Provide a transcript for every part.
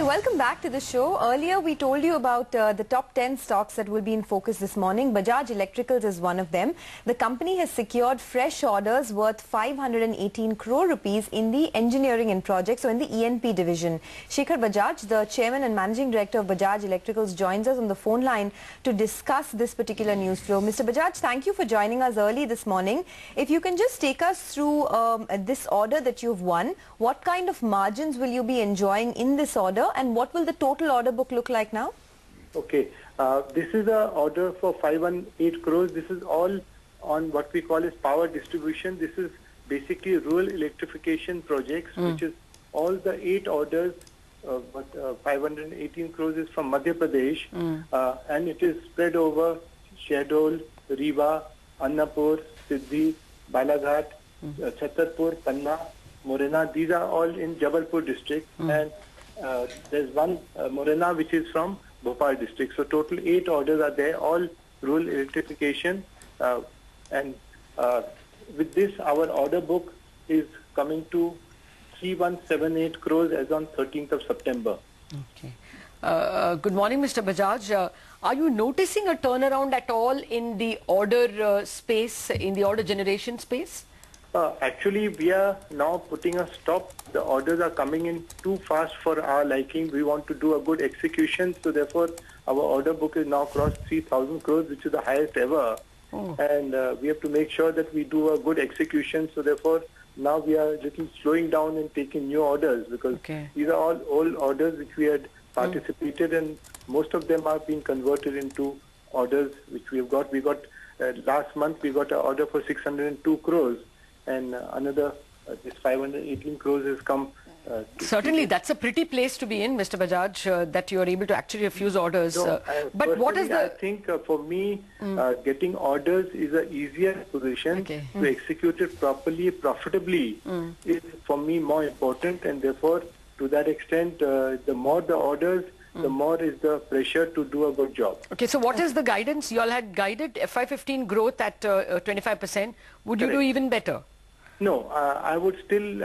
Hi, welcome back to the show. Earlier we told you about the top 10 stocks that will be in focus this morning. Bajaj Electricals is one of them. The company has secured fresh orders worth 518 crore rupees in the engineering and projects, so in the E&P division. Shekhar Bajaj, the chairman and managing director of Bajaj Electricals, joins us on the phone line to discuss this particular news flow. Mr. Bajaj, thank you for joining us early this morning. If you can just take us through this order that you've won, what kind of margins will you be enjoying in this order, and what will the total order book look like now? Okay, this is a order for 518 crores. This is all on what we call as power distribution. This is basically rural electrification projects, which is all the 8 orders. 518 crores is from Madhya Pradesh, and it is spread over Shahdol, Rewa, Annapur, Siddhi, Balaghat, Chhatarpur, Panna, Morena. These are all in Jabalpur district, and there's one Morena which is from Bhopal district. So total 8 orders are there, all rural electrification, and with this our order book is coming to 3178 crores as on 13th of September. Okay. Good morning, Mr. Bajaj. Are you noticing a turnaround at all in the order space, in the order generation space? Actually, we are now putting a stop. The orders are coming in too fast for our liking. We want to do a good execution. So therefore, our order book is now crossed 3,000 crores, which is the highest ever. And we have to make sure that we do a good execution. So therefore, now we are little slowing down and taking new orders, because these are all old orders which we had participated, and most of them are being converted into orders which we have got. We got last month we got an order for 602 crores. And another this 518 crores has come. Certainly, that's a pretty place to be in, Mr. Bajaj, that you are able to actually refuse orders. No, but what is the... I think for me, getting orders is an easier position. To execute it properly, profitably, is for me more important, and therefore, to that extent, the more the orders, the more is the pressure to do a good job. Okay, so what is the guidance? You all had guided FY15 growth at 25%. Would you do even better? No, I would still,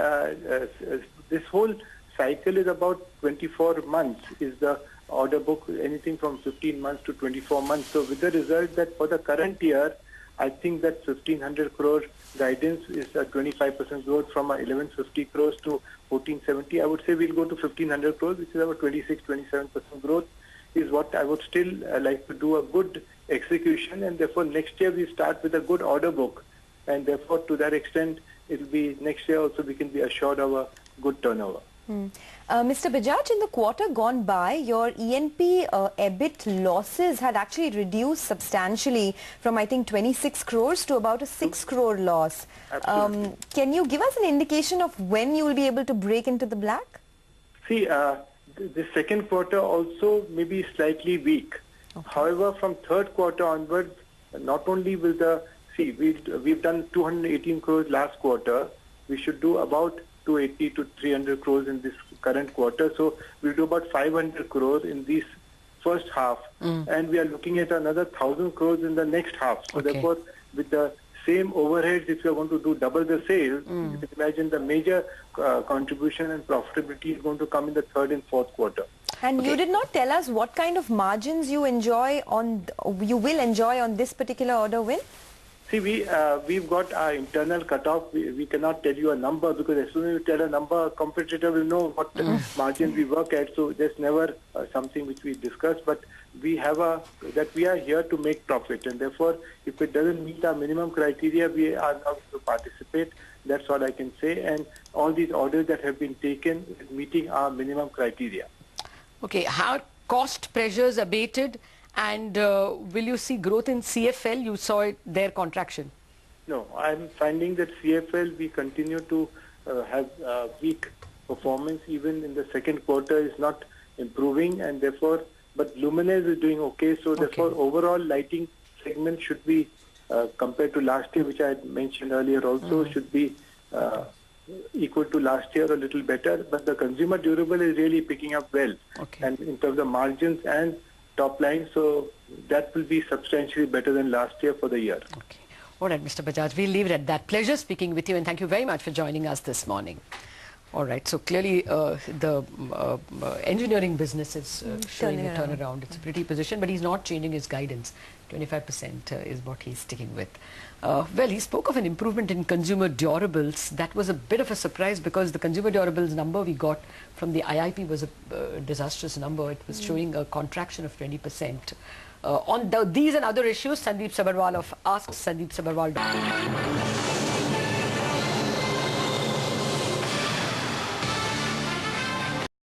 this whole cycle is about 24 months is the order book, anything from 15 months to 24 months. So with the result that for the current year, I think that 1,500 crore guidance is a 25% growth from 1,150 crores to 1,470. I would say we'll go to 1,500 crores, which is about 26-27% growth, is what I would still like to do a good execution, and therefore next year we start with a good order book, and therefore to that extent it will be next year also we can be assured of a good turnover. Mr. Bajaj, in the quarter gone by, your E&P EBIT losses had actually reduced substantially from I think 26 crores to about a 6 crore loss. Can you give us an indication of when you will be able to break into the black? See, the second quarter also may be slightly weak. However, from third quarter onwards, not only will the... See, we've done 218 crores last quarter. We should do about 280 to 300 crores in this current quarter. So we'll do about 500 crores in this first half. And we are looking at another 1,000 crores in the next half. So therefore, with the same overheads, if you are going to do double the sales, you can imagine the major contribution and profitability is going to come in the third and fourth quarter. And you did not tell us what kind of margins you will enjoy on this particular order win? See, we've got our internal cutoff. We cannot tell you a number, because as soon as you tell a number, a competitor will know what margin we work at. So there's never something which we discuss. But we have that we are here to make profit, and therefore, if it doesn't meet our minimum criteria, we are not to participate. That's all I can say. And all these orders that have been taken is meeting our minimum criteria. Okay, how cost pressures abated? And will you see growth in CFL? You saw it, their contraction. No, I'm finding that CFL, we continue to have weak performance. Even in the second quarter is not improving, and therefore, but Luminez is doing okay. So therefore, overall lighting segment should be, compared to last year, which I had mentioned earlier also, should be equal to last year or a little better. But the consumer durable is really picking up well. And in terms of margins and top line, so that will be substantially better than last year for the year. Okay. All right, Mr. Bajaj, we'll leave it at that. Pleasure speaking with you, and thank you very much for joining us this morning. All right, so clearly the engineering business is showing a Turning turnaround. It's a pretty position, but he's not changing his guidance. 25% is what he's sticking with. Well, he spoke of an improvement in consumer durables. That was a bit of a surprise because the consumer durables number we got from the IIP was a disastrous number. It was showing a contraction of 20%. On these and other issues, Sandeep Sabharwal of Ask Sandeep Sabharwal.